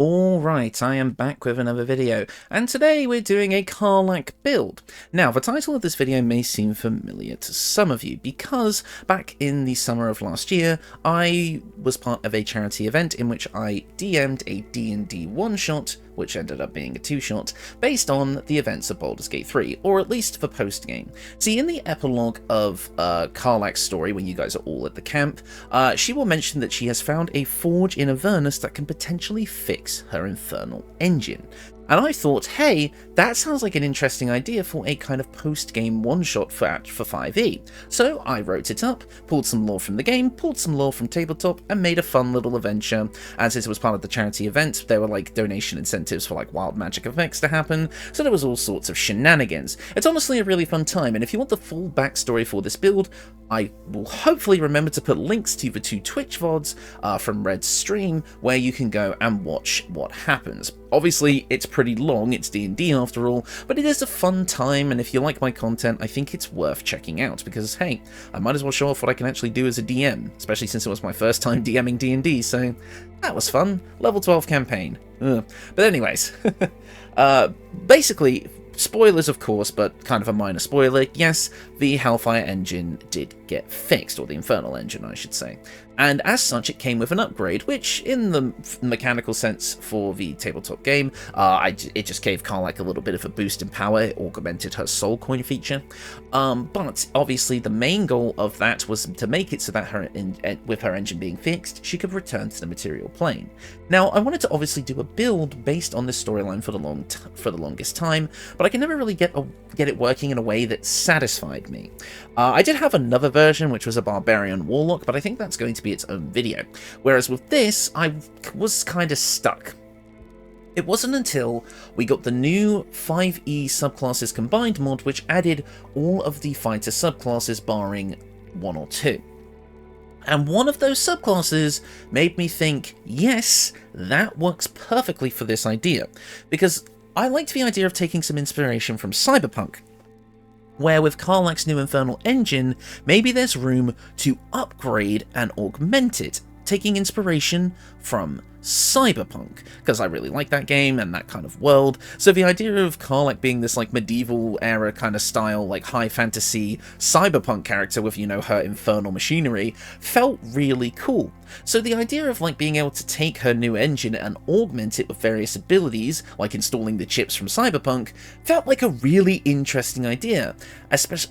Alright, I am back with another video, and today we're doing a Karlach build. Now, the title of this video may seem familiar to some of you, because back in the summer of last year, I was part of a charity event in which I DM'd a D&D one-shot, which ended up being a two-shot, based on the events of Baldur's Gate 3, or at least the post-game. See, in the epilogue of Karlach's story, when you guys are all at the camp, she will mention that she has found a forge in Avernus that can potentially fix her infernal engine. And I thought, hey, that sounds like an interesting idea for a kind of post-game one-shot for 5e. So I wrote it up, pulled some lore from the game, pulled some lore from tabletop, and made a fun little adventure. And since it was part of the charity event, there were like donation incentives for like wild magic effects to happen, so there was all sorts of shenanigans. It's honestly a really fun time, and if you want the full backstory for this build, I will hopefully remember to put links to the two Twitch VODs from Red's stream, where you can go and watch what happens. Obviously, it's pretty long, it's D&D after all, but it is a fun time, and if you like my content, I think it's worth checking out, because hey, I might as well show off what I can actually do as a DM, especially since it was my first time DMing D&D, so that was fun. Level 12 campaign. Ugh. But anyways, basically, spoilers of course, but kind of a minor spoiler, yes, the Hellfire engine did get fixed, or the Infernal engine I should say. And as such, it came with an upgrade, which, in the mechanical sense for the tabletop game, it just gave Karlach a little bit of a boost in power. It augmented her soul coin feature. But obviously, the main goal of that was to make it so that with her engine being fixed, she could return to the material plane. Now, I wanted to obviously do a build based on this storyline for the longest time, but I could never really get it working in a way that satisfied me. I did have another version, which was a Barbarian warlock, but I think that's going to be its own video. Whereas with this, I was kind of stuck. It wasn't until we got the new 5e subclasses combined mod, which added all of the fighter subclasses barring one or two. And one of those subclasses made me think, yes, that works perfectly for this idea. Because I liked the idea of taking some inspiration from Cyberpunk, where with Karlach's new Infernal engine, maybe there's room to upgrade and augment it, taking inspiration from Cyberpunk, because I really like that game and that kind of world. So the idea of Karlach being this like medieval era kind of style, like high fantasy cyberpunk character with, you know, her infernal machinery felt really cool. So the idea of like being able to take her new engine and augment it with various abilities, like installing the chips from Cyberpunk, felt like a really interesting idea.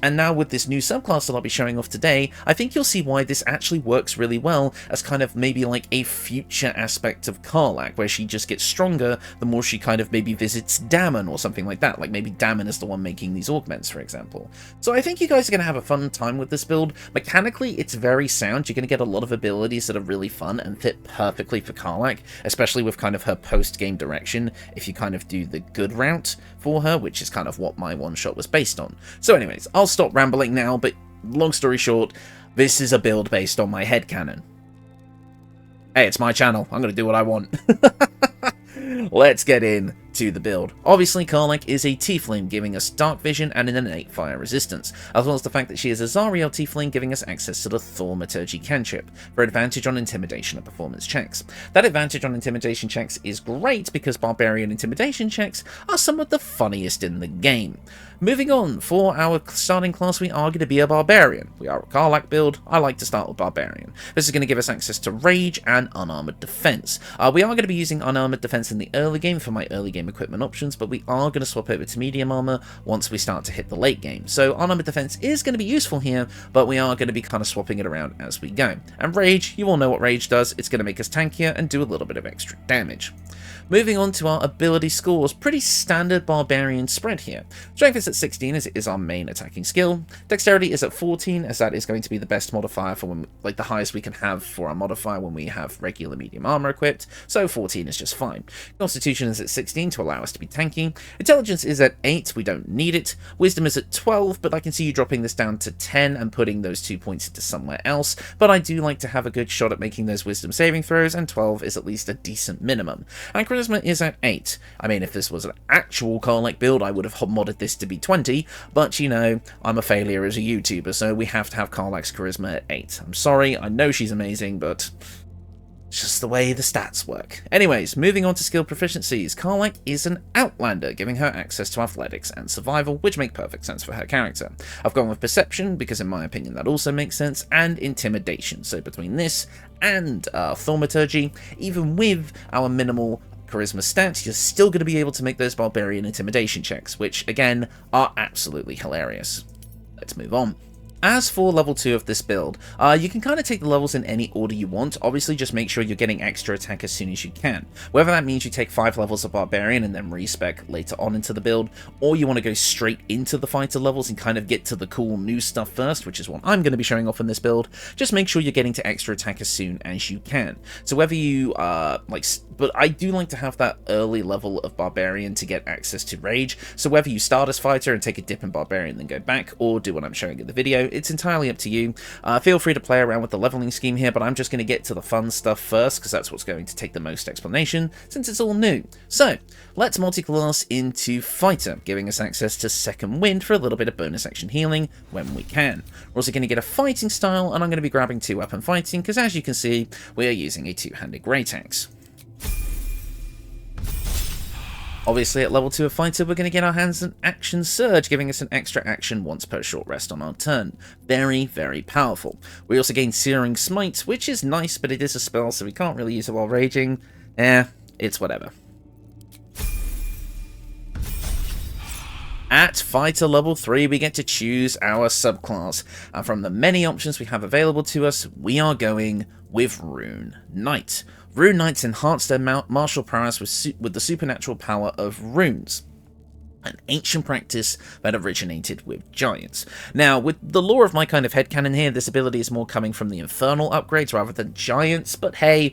And now with this new subclass that I'll be showing off today, I think you'll see why this actually works really well as kind of maybe like a future aspect of Karlach, where she just gets stronger the more she kind of maybe visits Dammon or something like that. Like maybe Dammon is the one making these augments, for example. So I think you guys are going to have a fun time with this build. Mechanically, it's very sound. You're going to get a lot of abilities that are really fun and fit perfectly for Karlach, especially with kind of her post-game direction, if you kind of do the good route for her, which is kind of what my one-shot was based on. So anyways, I'll stop rambling now, but long story short, this is a build based on my headcanon. Hey, it's my channel. I'm going to do what I want. Let's get in to the build. Obviously, Karlach is a tiefling, giving us dark vision and an innate fire resistance, as well as the fact that she is a Zariel tiefling, giving us access to the Thaumaturgy cantrip for advantage on intimidation and performance checks. That advantage on intimidation checks is great because Barbarian intimidation checks are some of the funniest in the game. Moving on, for our starting class, we are going to be a Barbarian. We are a Karlach build. I like to start with Barbarian. This is going to give us access to Rage and Unarmored Defense. We are going to be using Unarmored Defense in the early game for my early game equipment options, but we are going to swap over to Medium Armor once we start to hit the late game. So Unarmored Defense is going to be useful here, but we are going to be kind of swapping it around as we go. And Rage, you all know what Rage does. It's going to make us tankier and do a little bit of extra damage. Moving on to our ability scores, pretty standard Barbarian spread here. Strength is at 16 as it is our main attacking skill. Dexterity is at 14 as that is going to be the best modifier for when, like the highest we can have for our modifier when we have regular medium armor equipped, so 14 is just fine. Constitution is at 16 to allow us to be tanky. Intelligence is at 8, we don't need it. Wisdom is at 12, but I can see you dropping this down to 10 and putting those 2 points into somewhere else, but I do like to have a good shot at making those wisdom saving throws, and 12 is at least a decent minimum. And Charisma is at 8. I mean, if this was an actual Karlach build, I would have modded this to be 20, but you know, I'm a failure as a YouTuber, so we have to have Karlach's Charisma at 8. I'm sorry, I know she's amazing, but Just the way the stats work. Anyways, moving on to skill proficiencies. Karlach is an Outlander, giving her access to athletics and survival, which make perfect sense for her character. I've gone with perception, because in my opinion that also makes sense, and intimidation. So between this and thaumaturgy, even with our minimal charisma stats, you're still going to be able to make those barbarian intimidation checks, which again are absolutely hilarious. Let's move on. As for level 2 of this build, you can kind of take the levels in any order you want. Obviously, just make sure you're getting extra attack as soon as you can. Whether that means you take 5 levels of Barbarian and then respec later on into the build, or you want to go straight into the fighter levels and kind of get to the cool new stuff first, which is what I'm going to be showing off in this build, just make sure you're getting to extra attack as soon as you can. So whether you, but I do like to have that early level of Barbarian to get access to Rage, so whether you start as fighter and take a dip in Barbarian then go back, or do what I'm showing in the video, it's entirely up to you. Feel free to play around with the leveling scheme here, but I'm just going to get to the fun stuff first, because that's what's going to take the most explanation, since it's all new. So, let's multiclass into Fighter, giving us access to Second Wind for a little bit of bonus action healing when we can. We're also going to get a fighting style, and I'm going to be grabbing 2-weapon fighting, because as you can see, we are using a 2-handed great axe. Obviously, at level 2 of Fighter, we're going to get our hands on Action Surge, giving us an extra action once per short rest on our turn. Very, very powerful. We also gain Searing Smite, which is nice, but it is a spell, so we can't really use it while raging. It's whatever. At Fighter level 3, we get to choose our subclass, and from the many options we have available to us, we are going with Rune Knight. Rune Knights enhance their martial prowess with the supernatural power of runes, an ancient practice that originated with giants. Now, with the lore of my kind of headcanon here, this ability is more coming from the infernal upgrades rather than giants, but hey,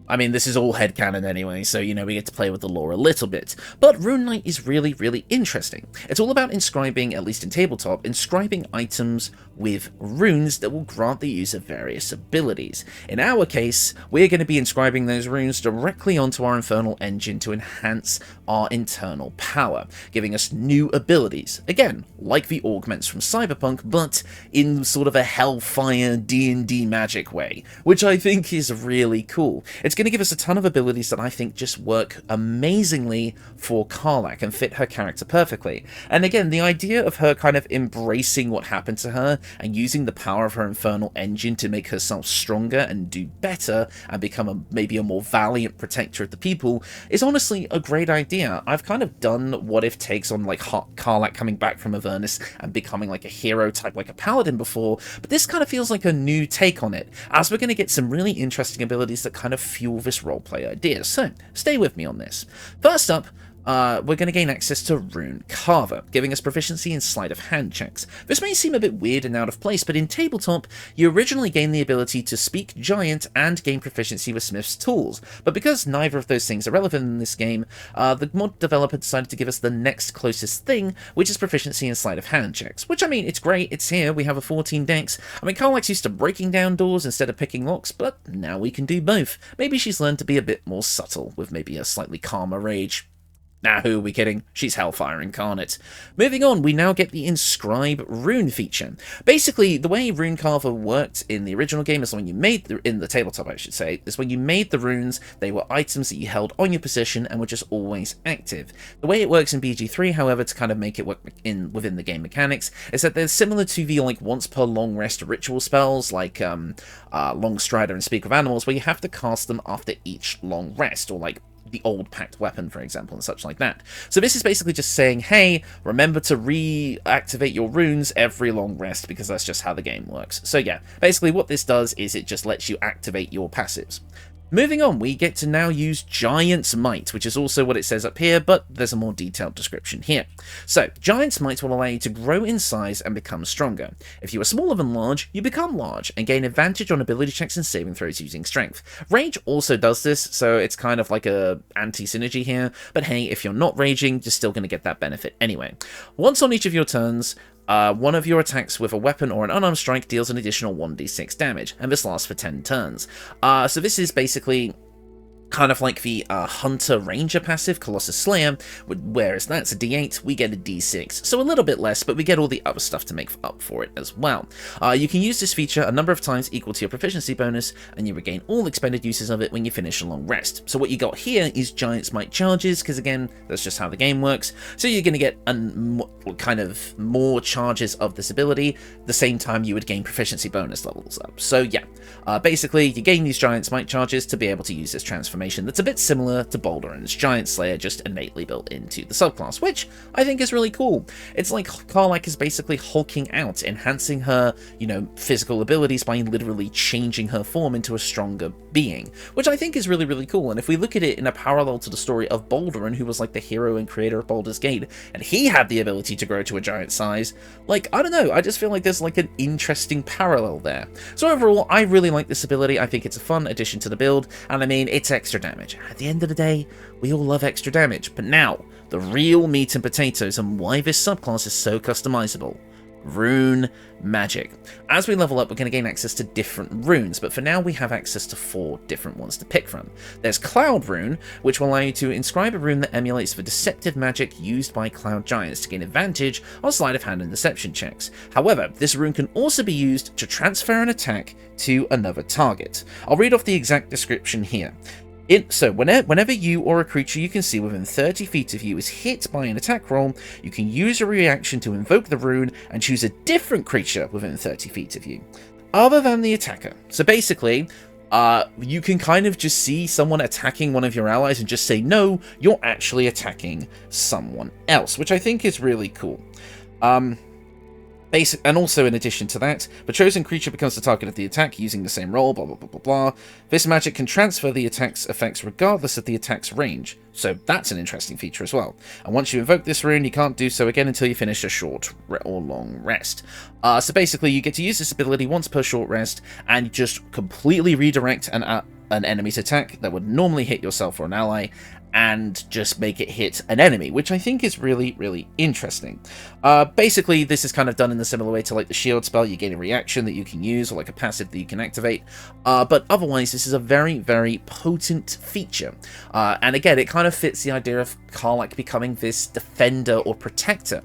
I mean, this is all headcanon anyway, so, you know, we get to play with the lore a little bit. But Rune Knight is really, really interesting. It's all about inscribing, at least in tabletop, inscribing items with runes that will grant the user various abilities. In our case, we're going to be inscribing those runes directly onto our infernal engine to enhance our internal power, giving us new abilities. Again, like the augments from Cyberpunk, but in sort of a Hellfire D&D magic way, which I think is really cool. It's going to give us a ton of abilities that I think just work amazingly for Karlach and fit her character perfectly. And again, the idea of her kind of embracing what happened to her and using the power of her infernal engine to make herself stronger and do better and become maybe a more valiant protector of the people is honestly a great idea. I've kind of done what if takes on like Karlach coming back from Avernus and becoming like a hero type like a paladin before, but this kind of feels like a new take on it, as we're going to get some really interesting abilities that kind of fuel this roleplay idea. So stay with me on this. First up, we're going to gain access to Rune Carver, giving us proficiency in sleight of hand checks. This may seem a bit weird and out of place, but in tabletop, you originally gained the ability to speak giant and gain proficiency with Smith's tools, but because neither of those things are relevant in this game, the mod developer decided to give us the next closest thing, which is proficiency in sleight of hand checks, which, I mean, it's great, it's here, we have a 14 dex. I mean, Karlach's used to breaking down doors instead of picking locks, but now we can do both. Maybe she's learned to be a bit more subtle, with maybe a slightly calmer rage. Nah, who are we kidding? She's Hellfire incarnate. Moving on, we now get the Inscribe Rune feature. Basically, the way Rune Carver worked in the original game is when you made in the tabletop, I should say, is when you made the runes, they were items that you held on your position and were just always active. The way it works in BG3, however, to kind of make it work within the game mechanics, is that they're similar to the like once per long rest ritual spells like Long Strider and Speak with Animals, where you have to cast them after each long rest, or like the old pact weapon, for example, and such like that. So this is basically just saying, hey, remember to reactivate your runes every long rest, because that's just how the game works. So yeah, basically what this does is it just lets you activate your passives. Moving on, we get to now use Giant's Might, which is also what it says up here, but there's a more detailed description here. So, Giant's Might will allow you to grow in size and become stronger. If you are smaller than large, you become large, and gain advantage on ability checks and saving throws using strength. Rage also does this, so it's kind of like a anti-synergy here, but hey, if you're not raging, you're still going to get that benefit anyway. Once on each of your turns, one of your attacks with a weapon or an unarmed strike deals an additional 1d6 damage, and this lasts for 10 turns. So this is basically kind of like the Hunter Ranger passive, Colossus Slayer, whereas that's a D8, we get a D6, so a little bit less, but we get all the other stuff to make up for it as well. You can use this feature a number of times equal to your proficiency bonus, and you regain all expended uses of it when you finish a long rest. So what you got here is Giant Smite charges, because again, that's just how the game works, so you're going to get kind of more charges of this ability, the same time you would gain proficiency bonus levels up. So yeah, basically you gain these Giant Smite charges to be able to use this transformation that's a bit similar to Baldur and its Giant Slayer, just innately built into the subclass, which I think is really cool. It's like Karlach is basically hulking out, enhancing her, physical abilities by literally changing her form into a stronger being, which I think is really, really cool. And if we look at it in a parallel to the story of Baldur, who was like the hero and creator of Baldur's Gate, and he had the ability to grow to a giant size, like, I don't know, I just feel like there's like an interesting parallel there. So overall, I really like this ability. I think it's a fun addition to the build, and I mean, it's extra damage. At the end of the day, we all love extra damage, but now, the real meat and potatoes and why this subclass is so customizable. Rune magic. As we level up, we're going to gain access to different runes, but for now we have access to 4 different ones to pick from. There's Cloud Rune, which will allow you to inscribe a rune that emulates the deceptive magic used by cloud giants to gain advantage on sleight of hand and deception checks. However, this rune can also be used to transfer an attack to another target. I'll read off the exact description here. So whenever you or a creature you can see within 30 feet of you is hit by an attack roll, you can use a reaction to invoke the rune and choose a different creature within 30 feet of you, other than the attacker. So basically, you can kind of just see someone attacking one of your allies and just say, no, you're actually attacking someone else, which I think is really cool. And also, in addition to that, the chosen creature becomes the target of the attack using the same roll, blah, blah, blah, blah, blah. This magic can transfer the attack's effects regardless of the attack's range, so that's an interesting feature as well. And once you invoke this rune, you can't do so again until you finish a short or long rest. So basically, you get to use this ability once per short rest, and just completely redirect an enemy's attack that would normally hit yourself or an ally, and just make it hit an enemy, which I think is really, really interesting. Basically, this is kind of done in a similar way to like the shield spell. You gain a reaction that you can use, or like a passive that you can activate, but otherwise this is a very, very potent feature. And again, it kind of fits the idea of Karlach becoming this defender or protector.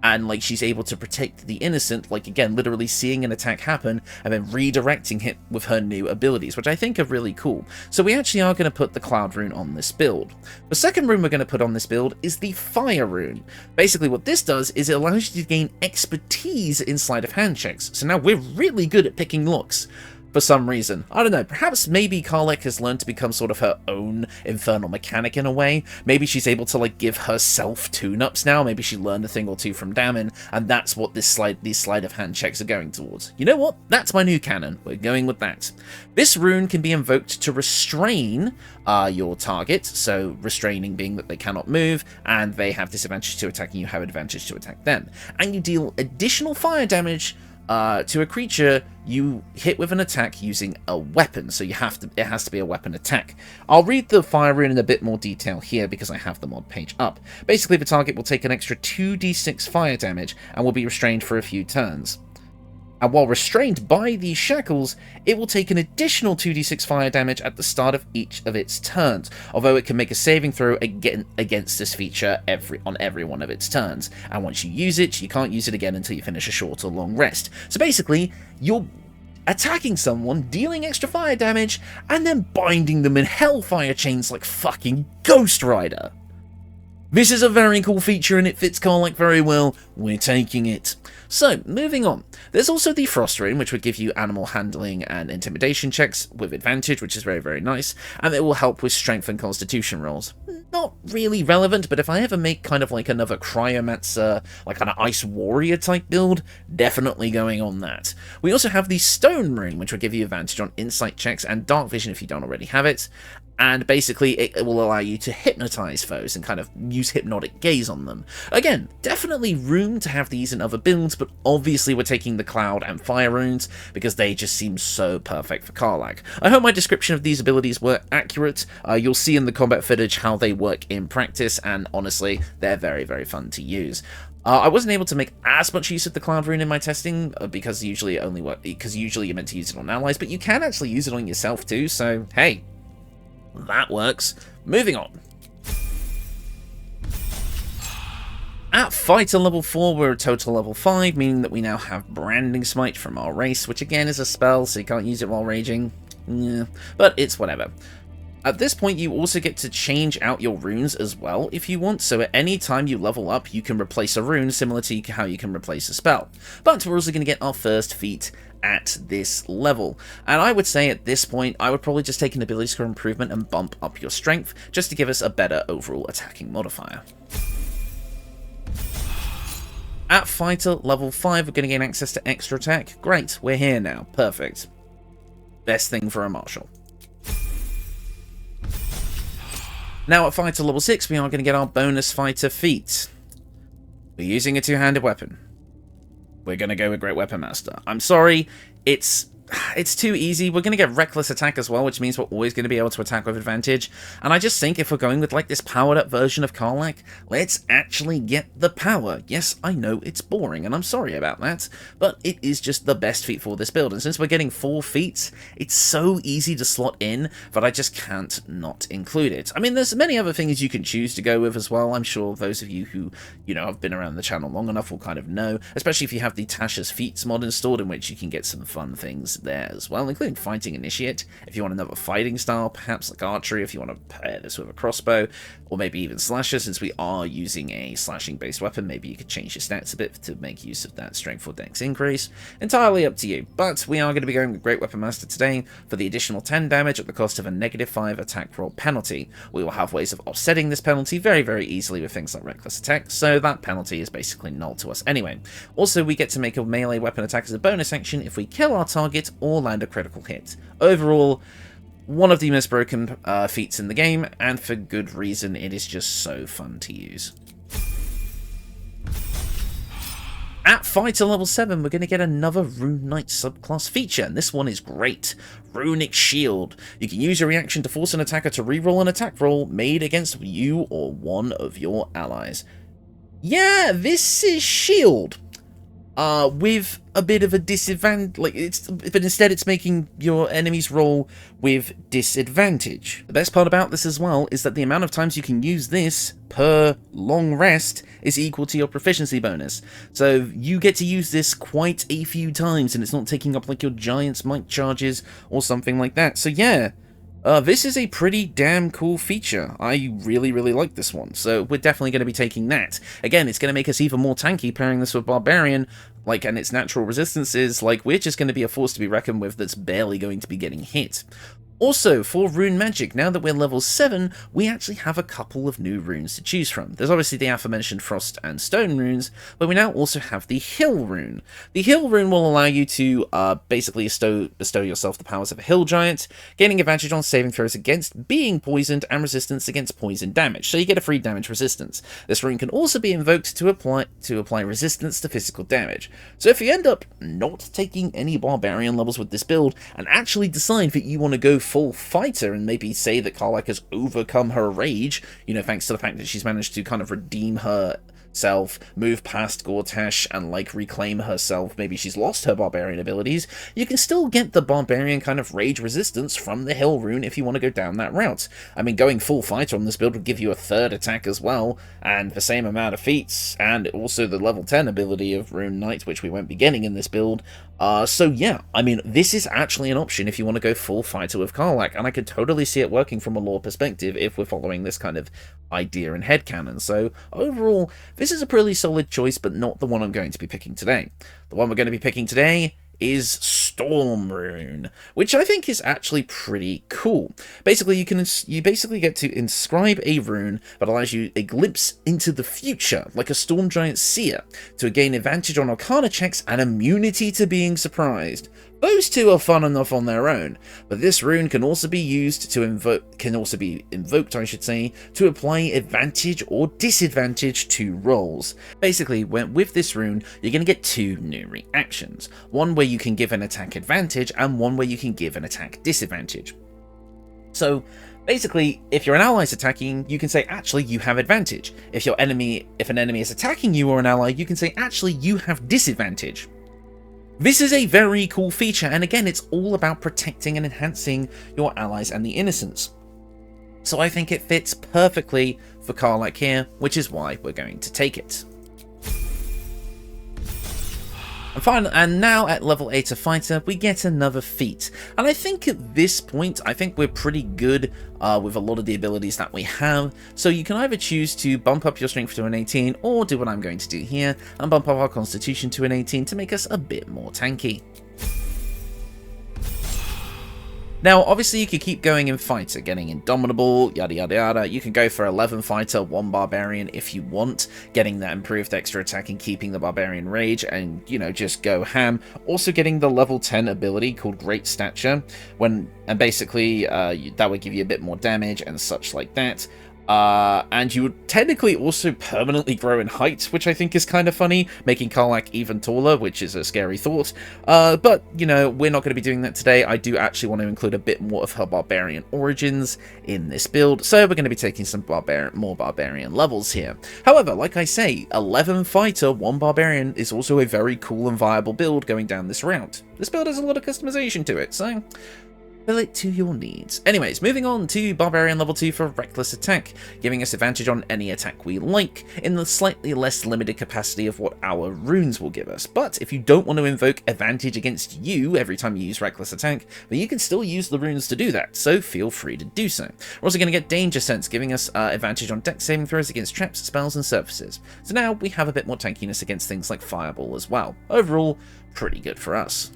And like she's able to protect the innocent, like again, literally seeing an attack happen and then redirecting it with her new abilities, which I think are really cool. So we actually are going to put the Cloud Rune on this build. The second rune we're going to put on this build is the Fire Rune. Basically what this does is it allows you to gain expertise in sleight of hand checks. So now we're really good at picking locks. For some reason. I don't know, perhaps maybe Karlach has learned to become sort of her own infernal mechanic in a way. Maybe she's able to like give herself tune-ups now. Maybe she learned a thing or two from Dammon, and that's what these sleight of hand checks are going towards. You know what? That's my new canon. We're going with that. This rune can be invoked to restrain your target, so restraining being that they cannot move, and they have disadvantage to attack, and you have advantage to attack them. And you deal additional fire damage to a creature you hit with an attack using a weapon, so it has to be a weapon attack. I'll read the fire rune in a bit more detail here because I have the mod page up. Basically, the target will take an extra 2d6 fire damage and will be restrained for a few turns. And while restrained by these shackles, it will take an additional 2d6 fire damage at the start of each of its turns, although it can make a saving throw against this feature on every one of its turns. And once you use it, you can't use it again until you finish a short or long rest. So basically, you're attacking someone, dealing extra fire damage, and then binding them in hellfire chains like fucking Ghost Rider. This is a very cool feature and it fits Karlach very well. We're taking it. So, moving on. There's also the Frost Rune, which would give you animal handling and intimidation checks with advantage, which is very, very nice, and it will help with strength and constitution rolls. Not really relevant, but if I ever make kind of like another Cryomancer, like an Ice Warrior type build, definitely going on that. We also have the Stone Rune, which will give you advantage on insight checks and dark vision if you don't already have it. And basically, it will allow you to hypnotize foes and kind of use hypnotic gaze on them. Again, definitely room to have these in other builds, but obviously we're taking the Cloud and Fire runes because they just seem so perfect for Karlach. I hope my description of these abilities were accurate. You'll see in the combat footage how they work in practice, and honestly, they're very, very fun to use. I wasn't able to make as much use of the Cloud Rune in my testing because usually you're meant to use it on allies, but you can actually use it on yourself too, so hey. That works. Moving on. At fighter level 4, we're a total level 5, meaning that we now have Branding Smite from our race, which again is a spell, so you can't use it while raging. Yeah, but it's whatever. At this point, you also get to change out your runes as well if you want, so at any time you level up, you can replace a rune, similar to how you can replace a spell. But we're also going to get our first feat at this level, and I would say at this point, I would probably just take an ability score improvement and bump up your strength, just to give us a better overall attacking modifier. At fighter level 5, we're going to gain access to extra attack. Great, we're here now. Perfect. Best thing for a martial. Now at fighter level 6, we are going to get our bonus fighter feat. We're using a two-handed weapon. We're going to go with Great Weapon Master. I'm sorry, it's too easy. We're going to get reckless attack as well, which means we're always going to be able to attack with advantage. And I just think if we're going with like this powered up version of Karlach, let's actually get the power. Yes, I know it's boring, and I'm sorry about that, but it is just the best feat for this build. And since we're getting 4 feats, it's so easy to slot in that I just can't not include it. I mean, there's many other things you can choose to go with as well. I'm sure those of you who, have been around the channel long enough will kind of know, especially if you have the Tasha's Feats mod installed, in which you can get some fun things there as well, including Fighting Initiate, if you want another fighting style, perhaps like archery, if you want to pair this with a crossbow, or maybe even slasher, since we are using a slashing based weapon. Maybe you could change your stats a bit to make use of that strength or dex increase. Entirely up to you, but we are going to be going with Great Weapon Master today for the additional 10 damage at the cost of a -5 attack roll penalty. We will have ways of offsetting this penalty very, very easily with things like reckless attack, so that penalty is basically null to us anyway. Also, we get to make a melee weapon attack as a bonus action if we kill our target or land a critical hit. Overall, one of the most broken feats in the game, and for good reason. It is just so fun to use. At fighter level 7, we're going to get another Rune Knight subclass feature, and this one is great. Runic Shield. You can use your reaction to force an attacker to reroll an attack roll made against you or one of your allies. Yeah, this is Shield. With a bit of a disadvantage, but instead it's making your enemies roll with disadvantage. The best part about this as well is that the amount of times you can use this per long rest is equal to your proficiency bonus. So you get to use this quite a few times, and it's not taking up like your giant's might charges or something like that. So yeah, this is a pretty damn cool feature. I really, really like this one, so we're definitely going to be taking that. Again, it's going to make us even more tanky pairing this with Barbarian, and its natural resistances, we're just going to be a force to be reckoned with that's barely going to be getting hit. Also, for rune magic, now that we're level 7, we actually have a couple of new runes to choose from. There's obviously the aforementioned Frost and Stone runes, but we now also have the Hill rune. The Hill rune will allow you to basically bestow yourself the powers of a hill giant, gaining advantage on saving throws against being poisoned and resistance against poison damage, so you get a free damage resistance. This rune can also be invoked to apply resistance to physical damage. So if you end up not taking any Barbarian levels with this build, and actually decide that you want to go full fighter and maybe say that Karlach has overcome her rage, thanks to the fact that she's managed to kind of redeem herself, move past Gortash, and reclaim herself. Maybe she's lost her Barbarian abilities. You can still get the Barbarian kind of rage resistance from the Hill rune if you want to go down that route. I mean, going full fighter on this build would give you a 3rd attack as well, and the same amount of feats, and also the level 10 ability of Rune Knight, which we won't be getting in this build. So yeah, I mean, this is actually an option if you want to go full fighter with Karlach, and I could totally see it working from a lore perspective if we're following this kind of idea and headcanon. So overall, this is a pretty solid choice, but not the one I'm going to be picking today. The one we're going to be picking today is Storm Rune, which I think is actually pretty cool. Basically, you basically get to inscribe a rune that allows you a glimpse into the future, like a Storm Giant Seer, to gain advantage on Arcana checks and immunity to being surprised. Those two are fun enough on their own, but this rune can also be used to invoked, to apply advantage or disadvantage to rolls. Basically, with this rune, you're going to get 2 new reactions. One where you can give an attack advantage, and one where you can give an attack disadvantage. So, basically, if your ally is attacking, you can say, actually, you have advantage. If an enemy is attacking you or an ally, you can say, actually, you have disadvantage. This is a very cool feature, and again, it's all about protecting and enhancing your allies and the innocents. So I think it fits perfectly for Karlach here, which is why we're going to take it. And now at level 8 of Fighter, we get another feat. And I think at this point, I think we're pretty good with a lot of the abilities that we have. So you can either choose to bump up your strength to an 18, or do what I'm going to do here, and bump up our constitution to an 18 to make us a bit more tanky. Now, obviously, you could keep going in Fighter, getting Indomitable, yada yada yada. You can go for 11 Fighter, 1 Barbarian if you want, getting that improved extra attack and keeping the Barbarian Rage, and, you know, just go ham. Also getting the level 10 ability called Great Stature, and basically that would give you a bit more damage and such like that. And you would technically also permanently grow in height, which I think is kind of funny, making Karlach even taller, which is a scary thought. But, you know, we're not going to be doing that today. I do actually want to include a bit more of her Barbarian origins in this build, so we're going to be taking some more Barbarian levels here. However, like I say, 11 Fighter, 1 Barbarian is also a very cool and viable build going down this route. This build has a lot of customization to it, so fill it to your needs. Anyways, moving on to Barbarian level 2 for Reckless Attack, giving us advantage on any attack we like, in the slightly less limited capacity of what our runes will give us. But if you don't want to invoke advantage against you every time you use Reckless Attack, then you can still use the runes to do that, so feel free to do so. We're also going to get Danger Sense, giving us advantage on dex saving throws against traps, spells, and surfaces. So now we have a bit more tankiness against things like Fireball as well. Overall, pretty good for us.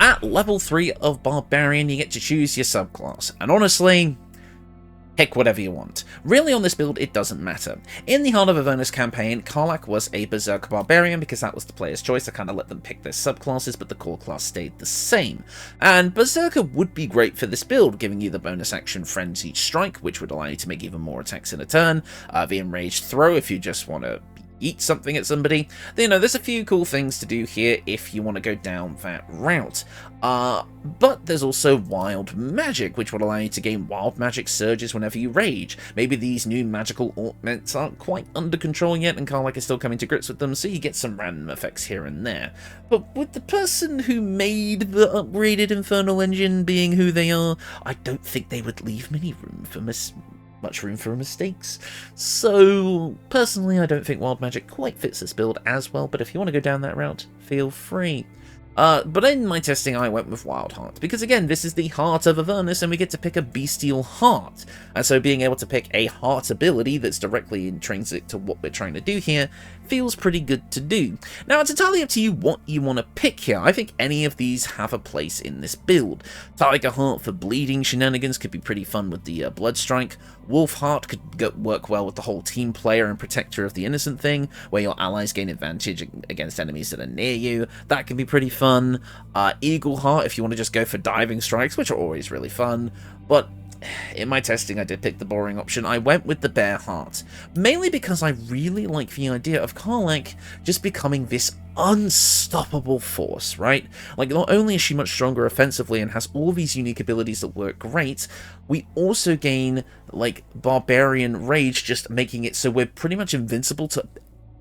At level 3 of Barbarian, you get to choose your subclass, and honestly, pick whatever you want. Really, on this build, it doesn't matter. In the Heart of Avernus campaign, Karlach was a Berserker Barbarian because that was the player's choice. I kind of let them pick their subclasses, but the core class stayed the same. And Berserker would be great for this build, giving you the bonus action Frenzied Strike, which would allow you to make even more attacks in a turn, the Enraged Throw if you just want to eat something at somebody. You know, there's a few cool things to do here if you want to go down that route. But there's also Wild Magic, which will allow you to gain Wild Magic surges whenever you rage. Maybe these new magical augments aren't quite under control yet, and Karlach is still coming to grips with them, so you get some random effects here and there. But with the person who made the upgraded Infernal Engine being who they are, I don't think they would leave much room for mistakes. So, personally, I don't think Wild Magic quite fits this build as well, but if you want to go down that route, feel free. But in my testing, I went with Wild Heart, because again, this is the Heart of Avernus, and we get to pick a bestial heart. And so being able to pick a heart ability that's directly intrinsic to what we're trying to do here feels pretty good to do. Now, it's entirely up to you what you want to pick here. I think any of these have a place in this build. Tiger Heart for bleeding shenanigans could be pretty fun with the Blood Strike. Wolf Heart could work well with the whole team player and protector of the innocent thing, where your allies gain advantage against enemies that are near you. That can be pretty fun. Eagle Heart, if you want to just go for diving strikes, which are always really fun. But in my testing, I did pick the boring option. I went with the Bear Heart, mainly because I really like the idea of Karlach just becoming this unstoppable force, right? Like, not only is she much stronger offensively and has all these unique abilities that work great, we also gain, like, Barbarian Rage, just making it so we're pretty much invincible to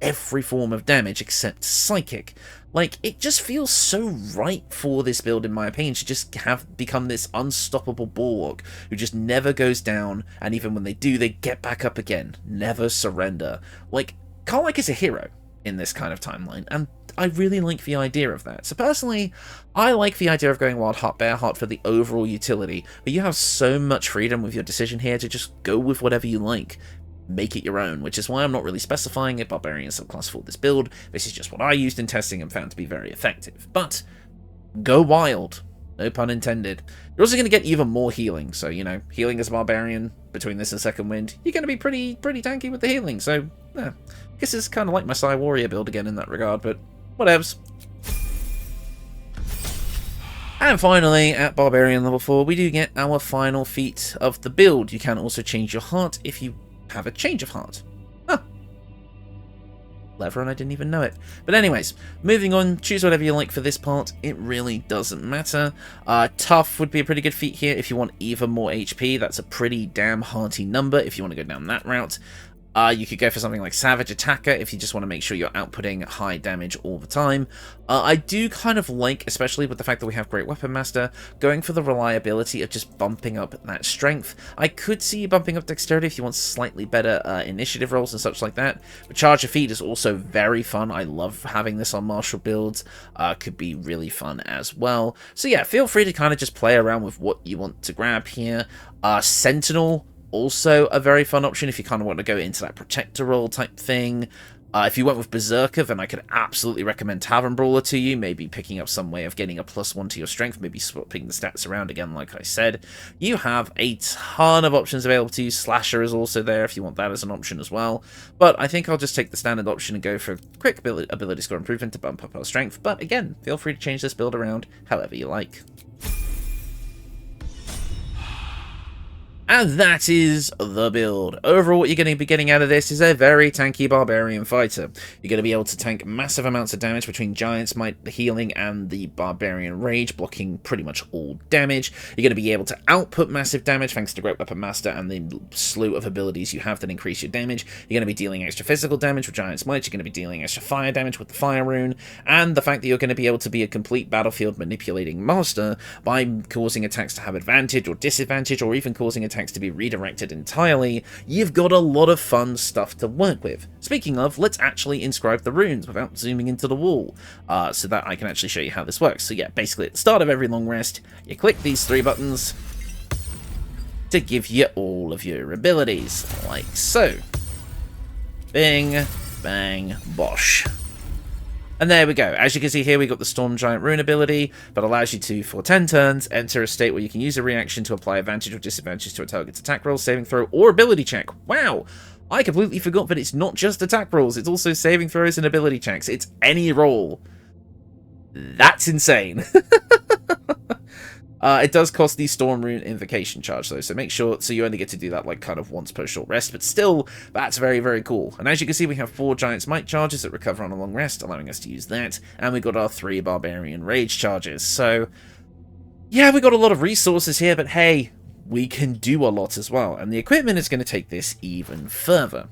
every form of damage except Psychic. Like, it just feels so right for this build, in my opinion, to just have become this unstoppable bulwark who just never goes down, and even when they do, they get back up again. Never surrender. Like, Karlach is a hero in this kind of timeline, and I really like the idea of that. So personally, I like the idea of going Wild Heart, Bear Heart for the overall utility, but you have so much freedom with your decision here to just go with whatever you like. Make it your own, which is why I'm not really specifying a Barbarian subclass for this build. This is just what I used in testing and found to be very effective. But go wild, no pun intended. You're also going to get even more healing, so, you know, healing as a Barbarian between this and Second Wind, you're going to be pretty tanky with the healing, so, yeah. I guess it's kind of like my Psy Warrior build again in that regard, but whatevs. And finally, at Barbarian level 4, we do get our final feat of the build. You can also change your heart if you have a change of heart. Huh. Clever, and I didn't even know it. But anyways, moving on, choose whatever you like for this part. It really doesn't matter. Tough would be a pretty good feat here if you want even more HP. That's a pretty damn hearty number if you want to go down that route. You could go for something like Savage Attacker if you just want to make sure you're outputting high damage all the time. I do kind of like, especially with the fact that we have Great Weapon Master, going for the reliability of just bumping up that strength. I could see you bumping up Dexterity if you want slightly better initiative rolls and such like that. But Charge of Feet is also very fun. I love having this on martial builds. Could be really fun as well. So yeah, feel free to kind of just play around with what you want to grab here. Sentinel, also a very fun option if you kind of want to go into that protector role type thing. If you went with Berserker, then I could absolutely recommend Tavern Brawler to you, maybe picking up some way of getting a +1 to your strength, maybe swapping the stats around again like I said. You have a ton of options available to you. Slasher is also there if you want that as an option as well, but I think I'll just take the standard option and go for a quick ability score improvement to bump up our strength, but again, feel free to change this build around however you like. And that is the build. Overall, what you're going to be getting out of this is a very tanky Barbarian fighter. You're going to be able to tank massive amounts of damage between Giant's Might, the healing, and the Barbarian Rage, blocking pretty much all damage. You're going to be able to output massive damage thanks to Great Weapon Master and the slew of abilities you have that increase your damage. You're going to be dealing extra physical damage with Giant's Might. You're going to be dealing extra fire damage with the Fire Rune, and the fact that you're going to be able to be a complete battlefield manipulating master by causing attacks to have advantage or disadvantage, or even causing attacks to be redirected entirely. You've got a lot of fun stuff to work with. Speaking of, let's actually inscribe the runes without zooming into the wall, so that I can actually show you how this works. So yeah, basically at the start of every long rest, you click these 3 buttons to give you all of your abilities, like so. Bing, bang, bosh. And there we go. As you can see here, we got the Storm Giant Rune ability that allows you to, for 10 turns, enter a state where you can use a reaction to apply advantage or disadvantage to a target's attack roll, saving throw, or ability check. Wow! I completely forgot that it's not just attack rolls, it's also saving throws and ability checks. It's any roll. That's insane. It does cost the Storm Rune Invocation charge, though, so make sure, so you only get to do that, like, kind of once per short rest, but still, that's very, very cool. And as you can see, we have 4 Giant's Might charges that recover on a long rest, allowing us to use that, and we got our 3 Barbarian Rage charges, so, yeah, we got a lot of resources here, but hey, we can do a lot as well, and the equipment is going to take this even further.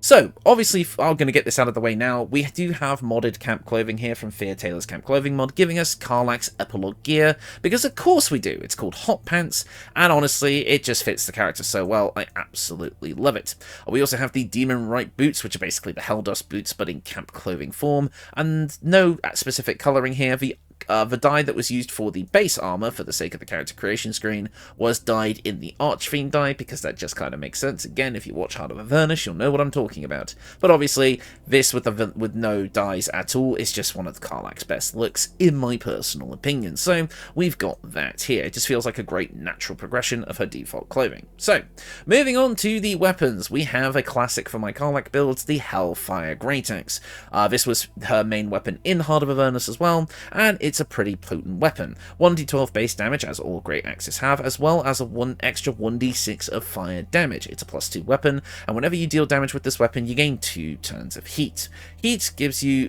So, obviously, I'm going to get this out of the way now. We do have modded camp clothing here from Fear Taylor's Camp Clothing mod, giving us Karlach's epilogue gear, because of course we do. It's called Hot Pants, and honestly, it just fits the character so well. I absolutely love it. We also have the Demon Rite boots, which are basically the Helldust boots, but in camp clothing form, and no specific colouring here. The dye that was used for the base armor, for the sake of the character creation screen, was dyed in the Archfiend dye, because that just kind of makes sense. Again, if you watch Heart of Avernus, you'll know what I'm talking about. But obviously, this with no dyes at all is just one of the Karlach's best looks, in my personal opinion. So, we've got that here. It just feels like a great natural progression of her default clothing. So, moving on to the weapons, we have a classic for my Karlach builds, the Hellfire Great Axe. This was her main weapon in Heart of Avernus as well, and it's a pretty potent weapon. 1d12 base damage, as all Great Axes have, as well as a extra 1d6 of fire damage. It's a +2 weapon, and whenever you deal damage with this weapon, you gain 2 turns of heat. Heat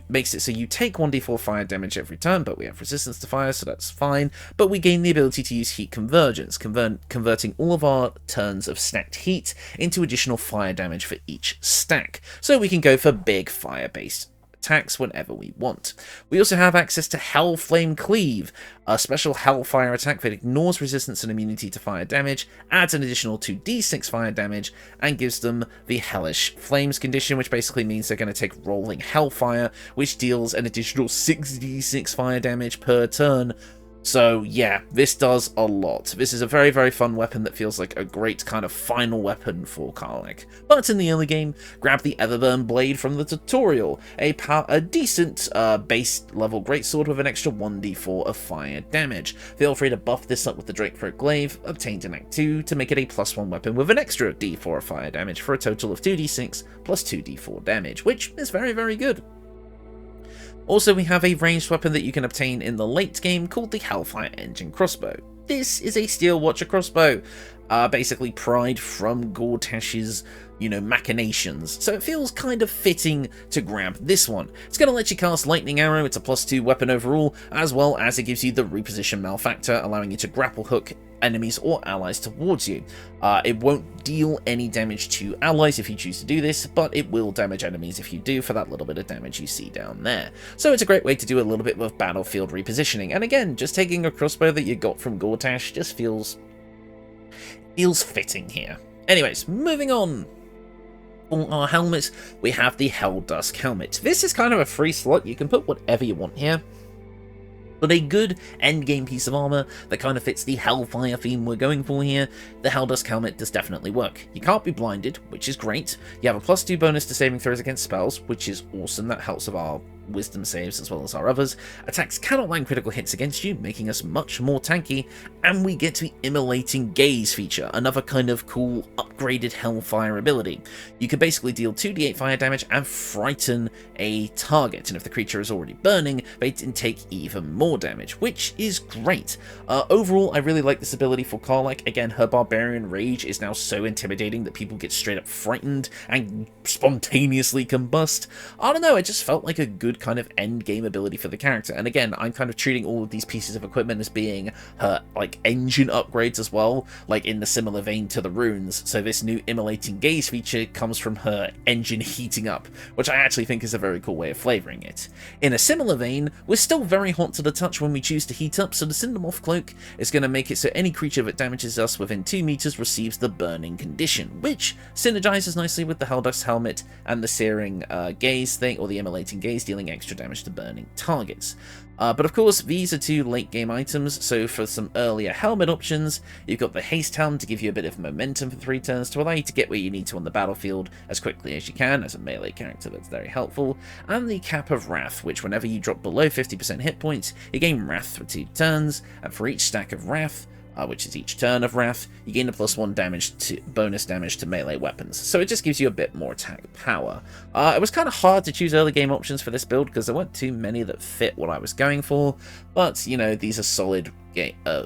makes it so you take 1d4 fire damage every turn, but we have resistance to fire, so that's fine. But we gain the ability to use heat convergence, converting all of our turns of stacked heat into additional fire damage for each stack. So we can go for big fire-based attacks whenever we want. We also have access to Hellflame Cleave, a special Hellfire attack that ignores resistance and immunity to fire damage, adds an additional 2d6 fire damage, and gives them the Hellish Flames condition, which basically means they're going to take rolling Hellfire, which deals an additional 6d6 fire damage per turn. So yeah, this does a lot. This is a very, very fun weapon that feels like a great kind of final weapon for Karlach. But in the early game, grab the Everburn Blade from the tutorial, a decent base level greatsword with an extra 1d4 of fire damage. Feel free to buff this up with the Drakethroat Glaive, obtained in Act 2, to make it a +1 weapon with an extra d4 of fire damage for a total of 2d6 plus 2d4 damage, which is very, very good. Also, we have a ranged weapon that you can obtain in the late game called the Hellfire Engine Crossbow. This is a Steel Watcher crossbow. basically pried from Gortash's, machinations. So it feels kind of fitting to grab this one. It's going to let you cast Lightning Arrow, it's a +2 weapon overall, as well as it gives you the reposition malefactor, allowing you to grapple hook enemies or allies towards you. It won't deal any damage to allies if you choose to do this, but it will damage enemies if you do, for that little bit of damage you see down there. So it's a great way to do a little bit of battlefield repositioning, and again, just taking a crossbow that you got from Gortash just feels fitting here. Anyways, moving on. On our helmets, we have the Helldusk helmet. This is kind of a free slot, you can put whatever you want here, but a good endgame piece of armor that kind of fits the Hellfire theme we're going for here. The Helldusk helmet does definitely work. You can't be blinded, which is great. You have a +2 bonus to saving throws against spells, which is awesome. That helps with our wisdom saves as well as our others. Attacks cannot land critical hits against you, making us much more tanky, and we get the Immolating Gaze feature, another kind of cool upgraded Hellfire ability. You can basically deal 2d8 fire damage and frighten a target, and if the creature is already burning, they can take even more damage, which is great. Overall, I really like this ability for Karlach. Again, her Barbarian Rage is now so intimidating that people get straight up frightened and spontaneously combust. I don't know, it just felt like a good kind of end game ability for the character, and again, I'm kind of treating all of these pieces of equipment as being her like engine upgrades as well, like in the similar vein to the runes. So this new Immolating Gaze feature comes from her engine heating up, which I actually think is a very cool way of flavouring it. In a similar vein, we're still very hot to the touch when we choose to heat up, so the Cindermoth Cloak is going to make it so any creature that damages us within 2 meters receives the burning condition, which synergizes nicely with the Helldusk helmet and the Searing Gaze thing, or the Immolating Gaze, dealing extra damage to burning targets. But of course, these are 2 late game items, so for some earlier helmet options, you've got the Haste Helm to give you a bit of momentum for 3 turns to allow you to get where you need to on the battlefield as quickly as you can. As a melee character, that's very helpful. And the Cap of Wrath, which whenever you drop below 50% hit points, you gain Wrath for 2 turns, and for each stack of Wrath, which is each turn of Wrath, you gain a +1 bonus damage to melee weapons, so it just gives you a bit more attack power. It was kind of hard to choose early game options for this build because there weren't too many that fit what I was going for, but these are solid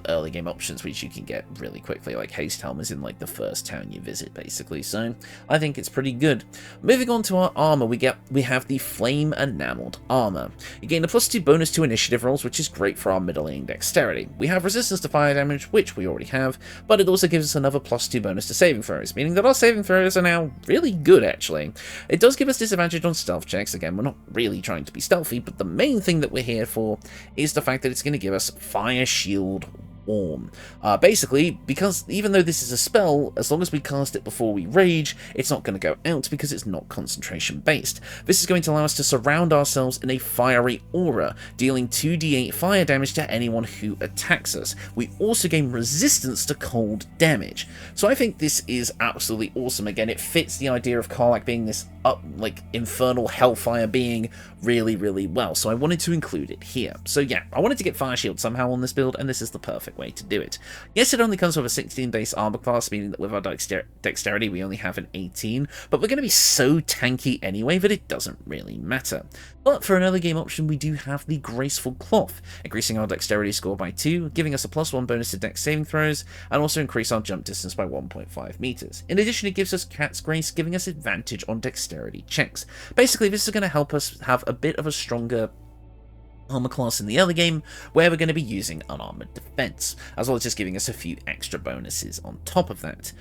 early game options which you can get really quickly, like Haste Helm is in like the first town you visit basically, so I think it's pretty good. Moving on to our armor, we have the Flame Enameled Armor. You gain a +2 bonus to initiative rolls, which is great for our middling dexterity. We have resistance to fire damage, which we already have, but it also gives us another +2 bonus to saving throws, meaning that our saving throws are now really good actually. It does give us disadvantage on stealth checks. Again, we're not really trying to be stealthy, but the main thing that we're here for is the fact that it's going to give us Fire Shield Warm. Basically, because even though this is a spell, as long as we cast it before we rage, it's not going to go out because it's not concentration based. This is going to allow us to surround ourselves in a fiery aura, dealing 2d8 fire damage to anyone who attacks us. We also gain resistance to cold damage. So I think this is absolutely awesome. Again, it fits the idea of Karlach being this infernal hellfire being really, really well, so I wanted to include it here. So yeah, I wanted to get Fire Shield somehow on this build, and this is the perfect way to do it. Yes, it only comes with a 16 base armor class, meaning that with our dexterity we only have an 18, but we're going to be so tanky anyway that it doesn't really matter. But for an early game option, we do have the Graceful Cloth, increasing our dexterity score by 2, giving us a +1 bonus to dex saving throws, and also increase our jump distance by 1.5 meters. In addition, it gives us Cat's Grace, giving us advantage on dexterity checks. Basically, this is going to help us have a bit of a stronger armor class in the early game, where we're going to be using unarmored defense, as well as just giving us a few extra bonuses on top of that.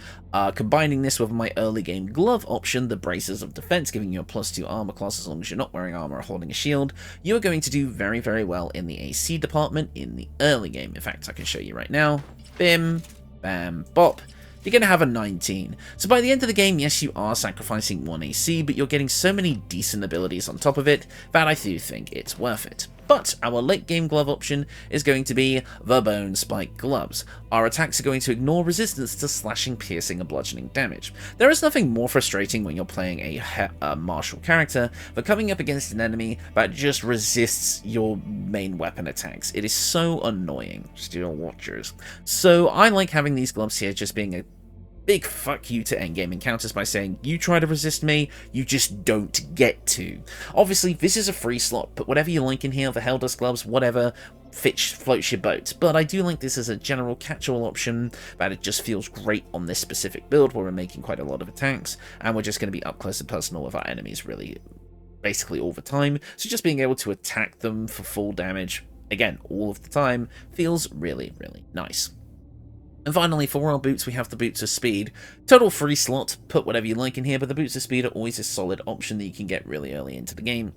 Combining this with my early game glove option, the Braces of Defense, giving you a +2 armor class as long as you're not wearing armor or holding a shield, you are going to do very, very well in the AC department in the early game. In fact, I can show you right now. Bim, bam, bop. You're going to have a 19. So by the end of the game, yes, you are sacrificing 1 AC, but you're getting so many decent abilities on top of it that I do think it's worth it. But our late game glove option is going to be the Bone Spike Gloves. Our attacks are going to ignore resistance to slashing, piercing, and bludgeoning damage. There is nothing more frustrating when you're playing a martial character than coming up against an enemy that just resists your main weapon attacks. It is so annoying. Steel Watchers. So I like having these gloves here just being a big fuck you to endgame encounters by saying, you try to resist me, you just don't get to. Obviously, this is a free slot, but whatever you like in here, the Helldusk gloves, whatever, floats your boat, but I do like this as a general catch-all option, that it just feels great on this specific build where we're making quite a lot of attacks, and we're just going to be up close and personal with our enemies really basically all the time, so just being able to attack them for full damage, again, all of the time, feels really, really nice. And finally, for our boots, we have the Boots of Speed. Total free slot, put whatever you like in here, but the Boots of Speed are always a solid option that you can get really early into the game.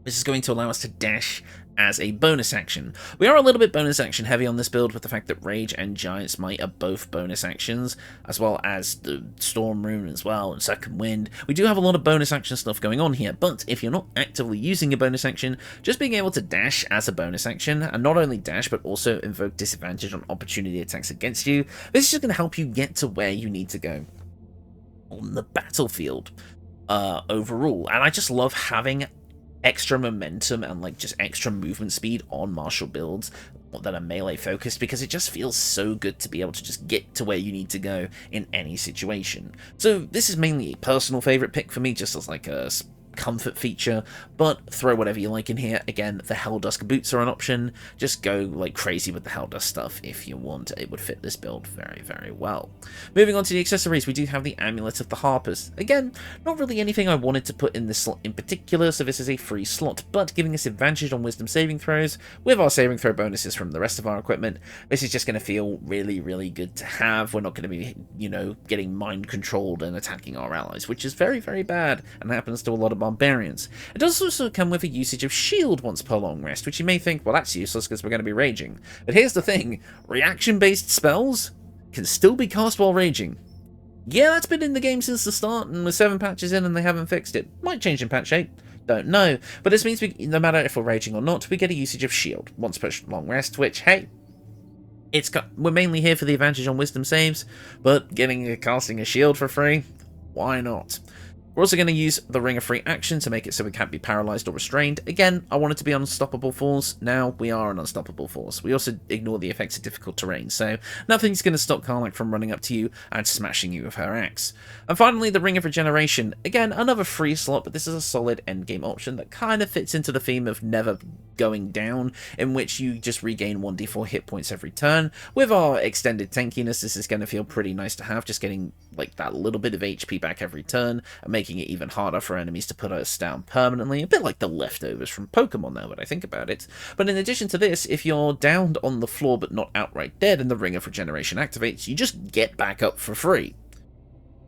This is going to allow us to dash as a bonus action. We are a little bit bonus action heavy on this build with the fact that Rage and Giant's Might are both bonus actions, as well as the Storm Rune as well, and Second Wind. We do have a lot of bonus action stuff going on here, but if you're not actively using a bonus action, just being able to dash as a bonus action, and not only dash, but also invoke disadvantage on opportunity attacks against you, this is just going to help you get to where you need to go on the battlefield overall. And I just love having extra momentum and like just extra movement speed on martial builds that are melee focused, because it just feels so good to be able to just get to where you need to go in any situation. So this is mainly a personal favorite pick for me, just as like a comfort feature, but throw whatever you like in here. Again, the Helldusk boots are an option. Just go like crazy with the Helldusk stuff if you want. It would fit this build very, very well. Moving on to the accessories, we do have the Amulet of the Harpers. Again, not really anything I wanted to put in this slot in particular, so this is a free slot, but giving us advantage on wisdom saving throws with our saving throw bonuses from the rest of our equipment. This is just going to feel really, really good to have. We're not going to be, you know, getting mind controlled and attacking our allies, which is very, very bad and happens to a lot of barbarians. It does also come with a usage of shield once per long rest, which you may think, well, that's useless because we're going to be raging. But here's the thing, reaction-based spells can still be cast while raging. Yeah, that's been in the game since the start, and we're 7 patches in and they haven't fixed it. Might change in patch 8, don't know. But this means no matter if we're raging or not, we get a usage of shield once per long rest, which, hey, we're mainly here for the advantage on wisdom saves, but casting a shield for free, why not? We're also going to use the Ring of Free Action to make it so we can't be paralyzed or restrained. Again, I want it to be an unstoppable force. Now we are an unstoppable force. We also ignore the effects of difficult terrain, so nothing's going to stop Karlach from running up to you and smashing you with her axe. And finally, the Ring of Regeneration. Again, another free slot, but this is a solid endgame option that kind of fits into the theme of never going down, in which you just regain 1d4 hit points every turn. With our extended tankiness, this is going to feel pretty nice to have, just getting like that little bit of HP back every turn and making it even harder for enemies to put us down permanently, a bit like the leftovers from Pokemon now that I think about it. But in addition to this, if you're downed on the floor but not outright dead and the Ring of Regeneration activates, you just get back up for free.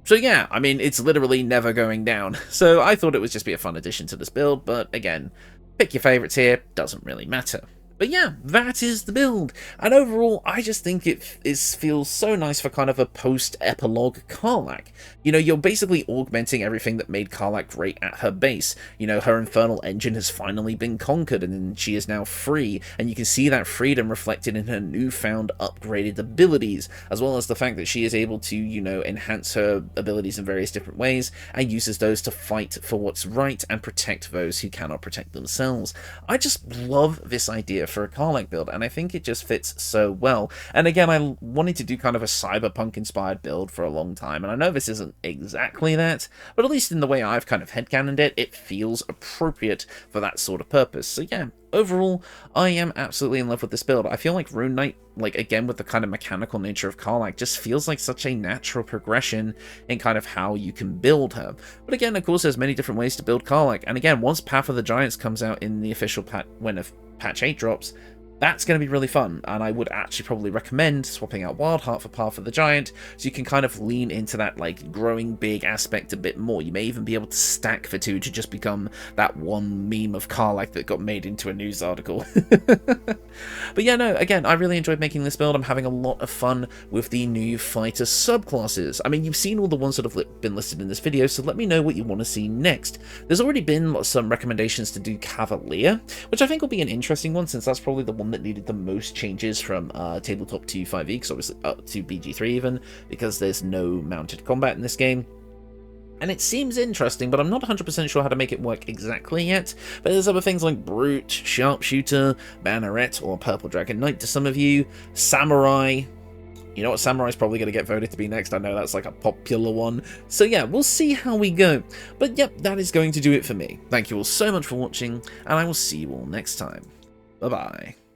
So yeah, I mean, it's literally never going down. So I thought it would just be a fun addition to this build, but again, pick your favourites here, doesn't really matter. But yeah, that is the build, and overall, I just think it feels so nice for kind of a post-epilogue Karlach. You know, you're basically augmenting everything that made Karlach great at her base. You know, her infernal engine has finally been conquered, and she is now free, and you can see that freedom reflected in her newfound upgraded abilities, as well as the fact that she is able to, you know, enhance her abilities in various different ways, and uses those to fight for what's right and protect those who cannot protect themselves. I just love this idea for a Karlach build, and I think it just fits so well. And again, I wanted to do kind of a cyberpunk inspired build for a long time, and I know this isn't exactly that, but at least in the way I've kind of headcanoned it, it feels appropriate for that sort of purpose. So yeah, overall, I am absolutely in love with this build. I feel like Rune Knight, like again with the kind of mechanical nature of Karlach, just feels like such a natural progression in kind of how you can build her. But again, of course, there's many different ways to build Karlach, and again, once Path of the Giants comes out in the official when patch 8 drops, that's going to be really fun, and I would actually probably recommend swapping out Wildheart for Path of the Giant, so you can kind of lean into that like growing big aspect a bit more. You may even be able to stack the two to just become that one meme of Karlach that got made into a news article. But yeah, no, again, I really enjoyed making this build. I'm having a lot of fun with the new fighter subclasses. I mean, you've seen all the ones that have been listed in this video, so let me know what you want to see next. There's already been some recommendations to do Cavalier, which I think will be an interesting one, since that's probably the one that needed the most changes from tabletop to 5e, because obviously up to BG3 even, because there's no mounted combat in this game. And it seems interesting, but I'm not 100% sure how to make it work exactly yet. But there's other things like Brute, Sharpshooter, Banneret, or Purple Dragon Knight to some of you, Samurai. You know what, Samurai's probably going to get voted to be next. I know that's like a popular one. So yeah, we'll see how we go. But yep, that is going to do it for me. Thank you all so much for watching, and I will see you all next time. Bye-bye.